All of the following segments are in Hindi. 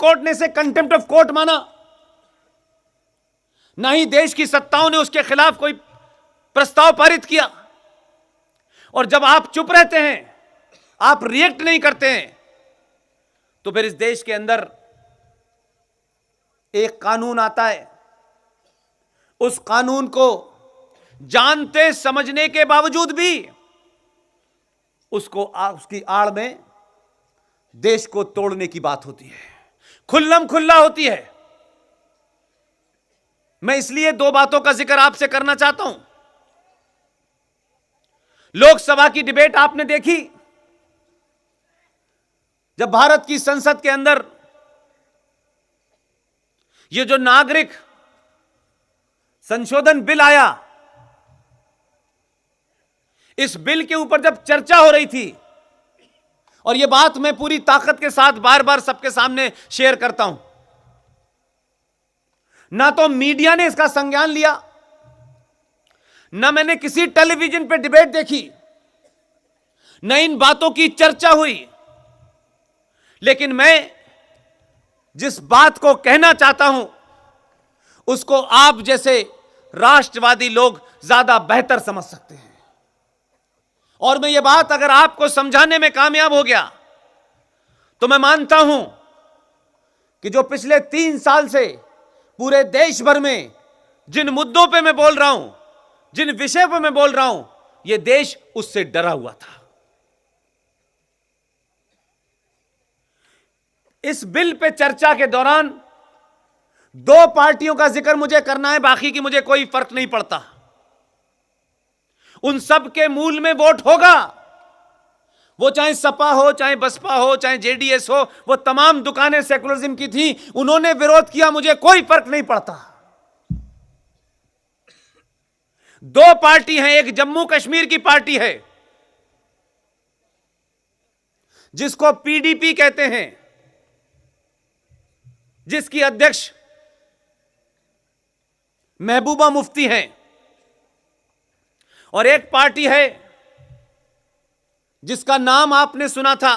कोर्ट ने इसे कंटेम्प्ट ऑफ कोर्ट माना, ना ही देश की सत्ताओं ने उसके खिलाफ कोई प्रस्ताव पारित किया। और जब आप चुप रहते हैं, आप रिएक्ट नहीं करते हैं, तो फिर इस देश के अंदर एक कानून आता है। उस कानून को जानते समझने के बावजूद भी उसकी आड़ में देश को तोड़ने की बात होती है, खुल्लम खुल्ला होती है। मैं इसलिए दो बातों का जिक्र आपसे करना चाहता हूं। लोकसभा की डिबेट आपने देखी, जब भारत की संसद के अंदर ये जो नागरिक संशोधन बिल आया, इस बिल के ऊपर जब चर्चा हो रही थी, और यह बात मैं पूरी ताकत के साथ बार बार सबके सामने शेयर करता हूं, ना तो मीडिया ने इसका संज्ञान लिया, ना मैंने किसी टेलीविजन पर डिबेट देखी, न इन बातों की चर्चा हुई। लेकिन मैं जिस बात को कहना चाहता हूं, उसको आप जैसे राष्ट्रवादी लोग ज्यादा बेहतर समझ सकते हैं। और मैं ये बात अगर आपको समझाने में कामयाब हो गया, तो मैं मानता हूं कि जो पिछले 3 साल से पूरे देश भर में जिन मुद्दों पे मैं बोल रहा हूं, जिन विषय पे मैं बोल रहा हूं, यह देश उससे डरा हुआ था। इस बिल पे चर्चा के दौरान 2 पार्टियों का जिक्र मुझे करना है, बाकी की मुझे कोई फर्क नहीं पड़ता। उन सब के मूल में वोट होगा, वो चाहे सपा हो, चाहे बसपा हो, चाहे जेडीएस हो, वो तमाम दुकानें सेकुलरिज्म की थी, उन्होंने विरोध किया, मुझे कोई फर्क नहीं पड़ता। 2 पार्टी हैं, एक जम्मू कश्मीर की पार्टी है जिसको पीडीपी कहते हैं, जिसकी अध्यक्ष महबूबा मुफ्ती हैं, और एक पार्टी है जिसका नाम आपने सुना था,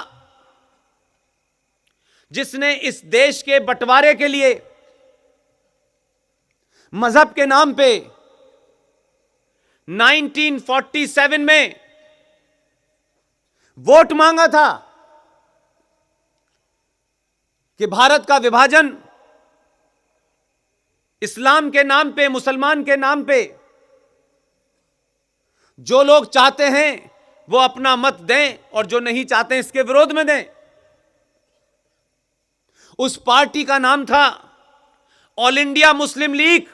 जिसने इस देश के बंटवारे के लिए मजहब के नाम पे 1947 में वोट मांगा था कि भारत का विभाजन इस्लाम के नाम पे, मुसलमान के नाम पे, जो लोग चाहते हैं वो अपना मत दें और जो नहीं चाहते इसके विरोध में दें। उस पार्टी का नाम था all India Muslim League.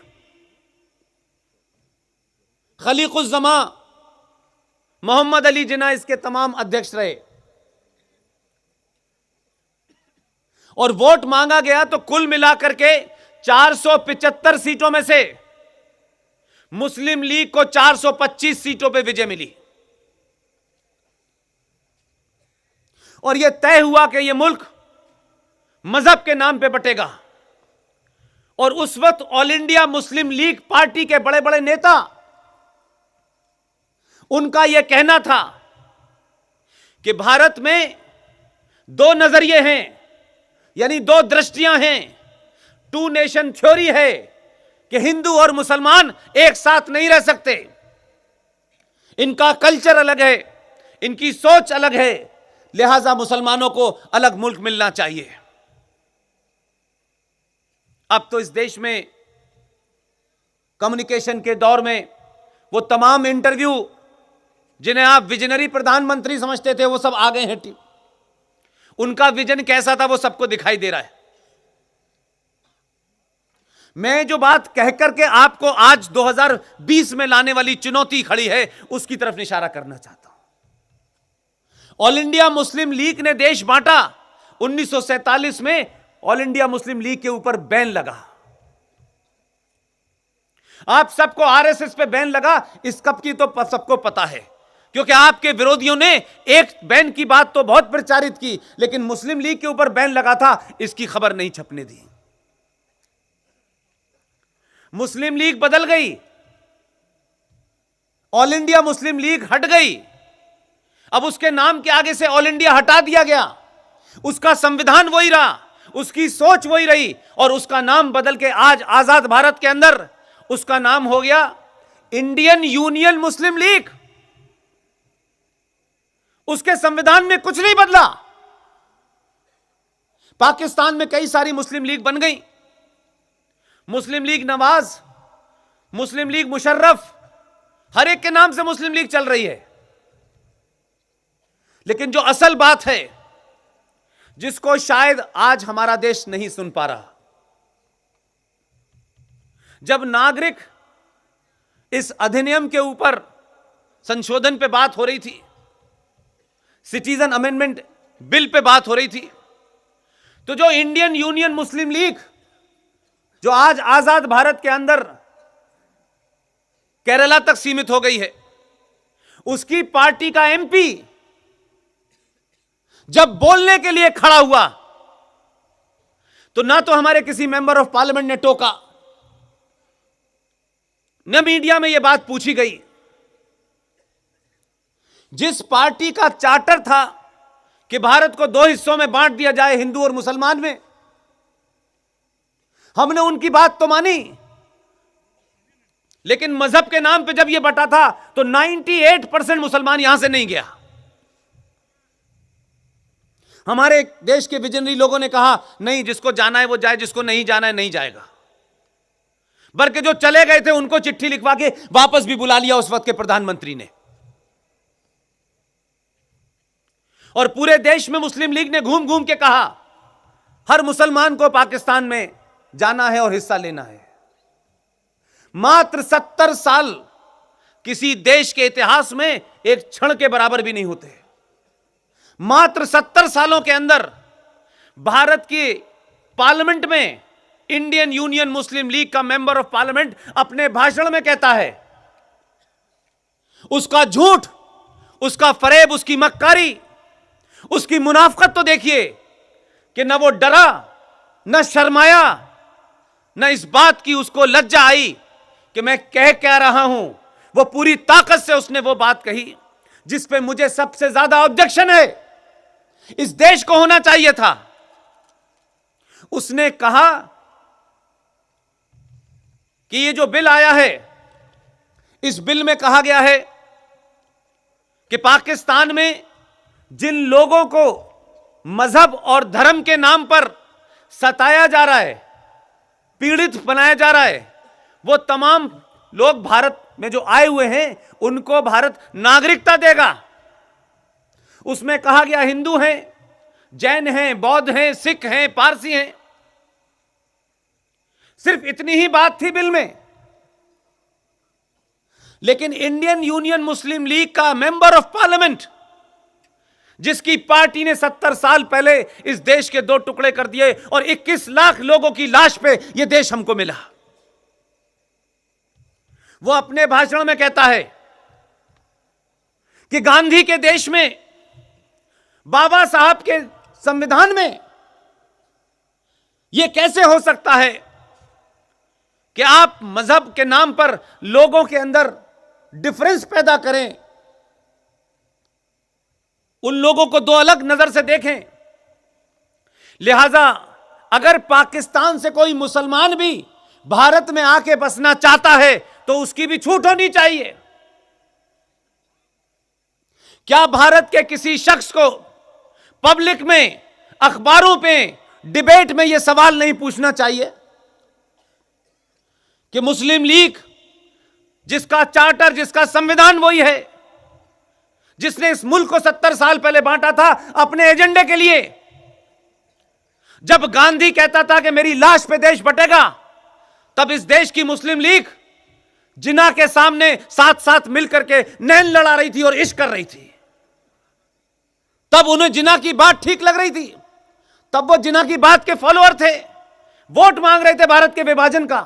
Khaliquzzaman Mohammad Ali Jinnah इसके तमाम अध्यक्ष रहे। और वोट मांगा गया तो कुल मिलाकर के 475 सीटों में से मुस्लिम लीग को 425 सीटों पे विजय मिली। और यह तय हुआ कि यह मुल्क मजहब के नाम पे बटेगा। और उस वक्त all India Muslim league party के बड़े बड़े नेता, उनका यह कहना था कि भारत में 2 नजरिए हैं, यानी 2 दृष्टियां हैं, 2 नेशन थ्योरी है कि हिंदू और मुसलमान एक साथ नहीं रह सकते। इनका कल्चर अलग है, इनकी सोच अलग है, लिहाजा मुसलमानों को अलग मुल्क मिलना चाहिए। अब तो इस देश में कम्युनिकेशन के दौर में वो तमाम इंटरव्यू जिन्हें आप विजनरी प्रधानमंत्री समझते थे, वो सब आ गए हैं। उनका विजन कैसा था वो सबको दिखाई दे रहा है। मैं जो बात कहकर के आपको आज 2020 में लाने वाली चुनौती खड़ी है, उसकी तरफ इशारा करना चाहता हूं। ऑल इंडिया मुस्लिम लीग ने देश बांटा। 1947 में ऑल इंडिया मुस्लिम लीग के ऊपर बैन लगा। आप सबको आरएसएस पे बैन लगा, इस कब की तो सबको पता है, क्योंकि आपके विरोधियों ने एक बैन की बात तो बहुत प्रचारित की, लेकिन मुस्लिम लीग के ऊपर बैन लगा था, इसकी खबर नहीं छपने दी। मुस्लिम लीग बदल गई, ऑल इंडिया मुस्लिम लीग हट गई। अब उसके नाम के आगे से ऑल इंडिया हटा दिया गया। उसका संविधान वही रहा, उसकी सोच वही रही और उसका नाम बदल के आज आजाद भारत के अंदर उसका नाम हो गया इंडियन यूनियन मुस्लिम लीग। उसके संविधान में कुछ नहीं बदला। पाकिस्तान में कई सारी मुस्लिम लीग बन गई, मुस्लिम लीग नवाज, मुस्लिम लीग मुशर्रफ, हर एक के नाम से मुस्लिम लीग चल रही है। लेकिन जो असल बात है जिसको शायद आज हमारा देश नहीं सुन पा रहा, जब नागरिक इस अधिनियम के ऊपर संशोधन पे बात हो रही थी, सिटीजन अमेंडमेंट बिल पे बात हो रही थी, तो जो इंडियन यूनियन मुस्लिम लीग जो आज आजाद भारत के अंदर केरला तक सीमित हो गई है, उसकी पार्टी का एमपी जब बोलने के लिए खड़ा हुआ तो ना तो हमारे किसी मेंबर ऑफ पार्लियामेंट ने टोका, न मीडिया में यह बात पूछी गई। जिस पार्टी का चार्टर था कि भारत को दो हिस्सों में बांट दिया जाए, हिंदू और मुसलमान में, हमने उनकी बात तो मानी, लेकिन मजहब के नाम पे जब यह बटा था तो 98% मुसलमान यहां से नहीं गया। हमारे देश के विजनरी लोगों ने कहा नहीं, जिसको जाना है वो जाए, जिसको नहीं जाना है नहीं जाएगा। बल्कि जो चले गए थे उनको चिट्ठी लिखवा के वापस भी बुला लिया उस वक्त के प्रधानमंत्री ने। और पूरे देश में मुस्लिम लीग ने घूम घूम के कहा हर मुसलमान को पाकिस्तान में जाना है और हिस्सा लेना है। मात्र 70 साल किसी देश के इतिहास में एक क्षण के बराबर भी नहीं होते। मात्र 70 सालों के अंदर भारत की पार्लियामेंट में इंडियन यूनियन मुस्लिम लीग का मेंबर ऑफ पार्लियामेंट अपने भाषण में कहता है, उसका झूठ, उसका फरेब, उसकी मक्कारी, उसकी मुनाफकत तो देखिए कि न वो डरा, न शर्माया, न इस बात की उसको लज्जा आई कि मैं कह क्या रहा हूं। वो पूरी ताकत से उसने वो बात कही जिस पे मुझे सबसे ज्यादा ऑब्जेक्शन है, इस देश को होना चाहिए था। उसने कहा कि ये जो बिल आया है, इस बिल में कहा गया है कि पाकिस्तान में जिन लोगों को मजहब और धर्म के नाम पर सताया जा रहा है, पीड़ित बनाया जा रहा है, वो तमाम लोग भारत में जो आए हुए हैं उनको भारत नागरिकता देगा। उसमें कहा गया हिंदू हैं, जैन हैं, बौद्ध हैं, सिख हैं, पारसी हैं। सिर्फ इतनी ही बात थी बिल में, लेकिन इंडियन यूनियन मुस्लिम लीग का मेंबर ऑफ पार्लियामेंट, जिसकी पार्टी ने 70 साल पहले इस देश के 2 टुकड़े कर दिए और 21 लाख लोगों की लाश पे यह देश हमको मिला, वो अपने भाषण में कहता है कि गांधी के देश में, बाबा साहब के संविधान में यह कैसे हो सकता है कि आप मजहब के नाम पर लोगों के अंदर डिफरेंस पैदा करें, उन लोगों को 2 अलग नजर से देखें। लिहाजा अगर पाकिस्तान से कोई मुसलमान भी भारत में आके बसना चाहता है तो उसकी भी छूट होनी चाहिए। क्या भारत के किसी शख्स को पब्लिक में, अखबारों पे, डिबेट में यह सवाल नहीं पूछना चाहिए कि मुस्लिम लीग, जिसका चार्टर, जिसका संविधान वही है, जिसने इस मुल्क को 70 साल पहले बांटा था अपने एजेंडे के लिए, जब गांधी कहता था कि मेरी लाश पे देश बटेगा, तब इस देश की मुस्लिम लीग जिना के सामने साथ साथ मिलकर के नैन लड़ा रही थी और इश्क कर रही थी। तब उन्हें जिना की बात ठीक लग रही थी, तब वो जिना की बात के फॉलोअर थे, वोट मांग रहे थे भारत के विभाजन का।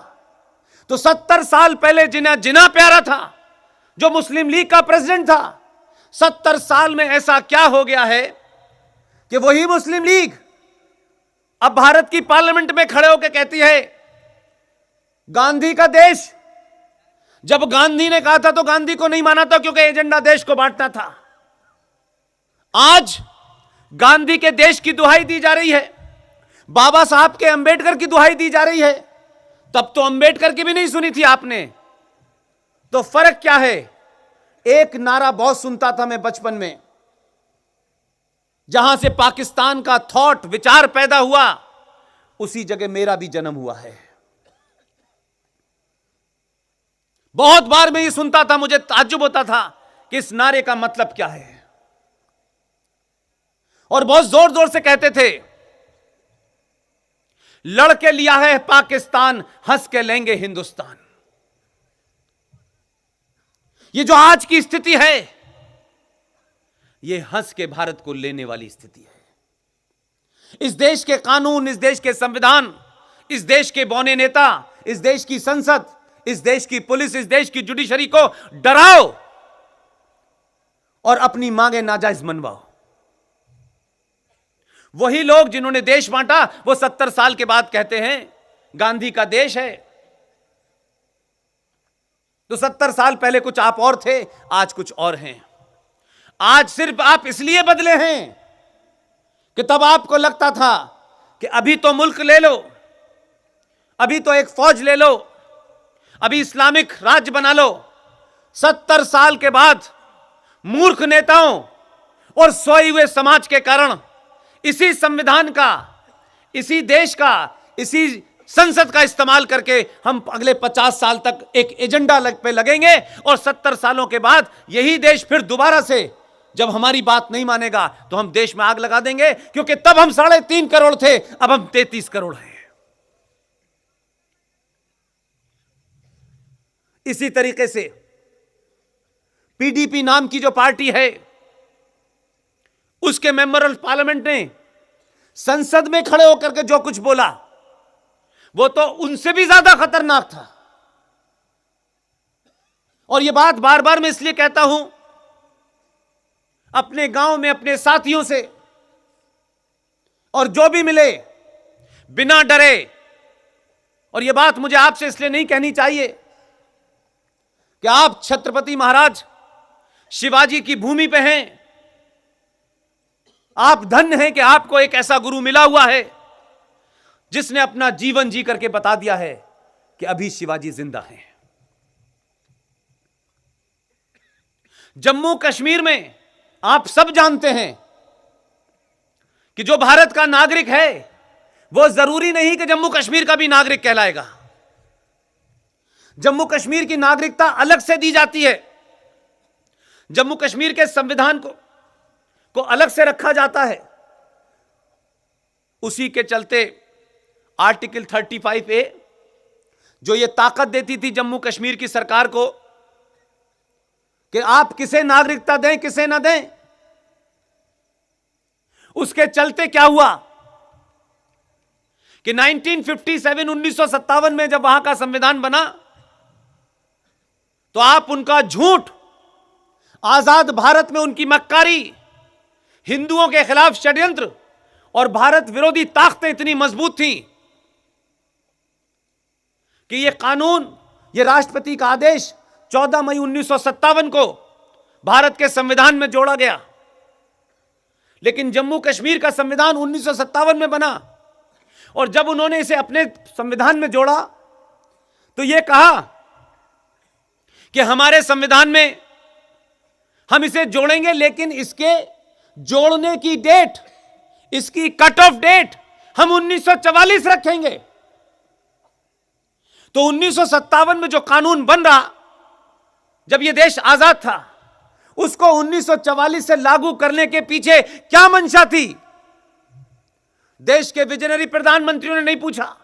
तो 70 साल पहले जिना प्यारा था, जो मुस्लिम लीग का प्रेसिडेंट था। 70 साल में ऐसा क्या हो गया है कि वही मुस्लिम लीग अब भारत की पार्लियामेंट में खड़े होकर कहती है गांधी का देश। जब गांधी ने कहा था तो गांधी को नहीं माना था, क्योंकि एजेंडा देश को बांटना था। आज गांधी के देश की दुहाई दी जा रही है, बाबा साहब के अंबेडकर की दुहाई दी जा रही है, तब तो अंबेडकर की भी नहीं सुनी थी आपने। तो फर्क क्या है? एक नारा बहुत सुनता था मैं बचपन में, जहां से पाकिस्तान का थॉट विचार पैदा हुआ, उसी जगह मेरा भी जन्म हुआ है। बहुत बार मैं ये सुनता था, मुझे ताज्जुब होता था कि इस नारे का मतलब क्या है, और बहुत जोर जोर से कहते थे, लड़के लिया है पाकिस्तान, हंस के लेंगे हिंदुस्तान। ये जो आज की स्थिति है, ये हंस के भारत को लेने वाली स्थिति है। इस देश के कानून, इस देश के संविधान, इस देश के बौने नेता, इस देश की संसद, इस देश की पुलिस, इस देश की जुडिशरी को डराओ और अपनी मांगे नाजायज मनवाओ। वही लोग जिन्होंने देश बांटा, वो 70 साल के बाद कहते हैं गांधी का देश है। तो 70 साल पहले कुछ आप और थे, आज कुछ और हैं। आज सिर्फ आप इसलिए बदले हैं कि तब आपको लगता था कि अभी तो मुल्क ले लो, अभी तो एक फौज ले लो, अभी इस्लामिक राज्य बना लो। 70 साल के बाद मूर्ख नेताओं और सोए हुए समाज के कारण इसी संविधान का, इसी देश का, इसी संसद का इस्तेमाल करके हम अगले 50 साल तक एक एजेंडा पे लगेंगे, और 70 सालों के बाद यही देश फिर दोबारा से जब हमारी बात नहीं मानेगा तो हम देश में आग लगा देंगे, क्योंकि तब हम 3.5 करोड़ थे, अब हम 33 करोड़ हैं। इसी तरीके से पीडीपी नाम की जो पार्टी है, उसके मेंबर ऑफ पार्लियामेंट ने संसद में खड़े होकर के जो कुछ बोला, वो तो उनसे भी ज्यादा खतरनाक था। और ये बात बार बार मैं इसलिए कहता हूं, अपने गांव में अपने साथियों से, और जो भी मिले बिना डरे, और ये बात मुझे आपसे इसलिए नहीं कहनी चाहिए कि आप छत्रपति महाराज शिवाजी की भूमि पे हैं, आप धन्य हैं कि आपको एक ऐसा गुरु मिला हुआ है जिसने अपना जीवन जी करके बता दिया है कि अभी शिवाजी जिंदा हैं। जम्मू कश्मीर में आप सब जानते हैं कि जो भारत का नागरिक है वो जरूरी नहीं कि जम्मू कश्मीर का भी नागरिक कहलाएगा। जम्मू कश्मीर की नागरिकता अलग से दी जाती है, जम्मू कश्मीर के संविधान को अलग से रखा जाता है। उसी के चलते आर्टिकल 35A जो ये ताकत देती थी जम्मू कश्मीर की सरकार को कि आप किसे नागरिकता दें किसे ना दें, उसके चलते क्या हुआ कि 1957 में जब वहां का संविधान बना तो आप उनका झूठ, आजाद भारत में उनकी मक्कारी, हिंदुओं के खिलाफ षड्यंत्र और भारत विरोधी ताकतें इतनी मजबूत थी कि यह कानून, यह राष्ट्रपति का आदेश 14 मई 1957 को भारत के संविधान में जोड़ा गया। लेकिन जम्मू कश्मीर का संविधान 1957 में बना, और जब उन्होंने इसे अपने संविधान में जोड़ा तो यह कहा कि हमारे संविधान में हम इसे जोड़ेंगे, लेकिन इसके जोड़ने की डेट, इसकी कट ऑफ डेट हम 1944 रखेंगे। तो 1957 में जो कानून बन रहा, जब यह देश आजाद था, उसको 1944 से लागू करने के पीछे क्या मंशा थी? देश के विजनरी प्रधानमंत्रियों ने नहीं पूछा,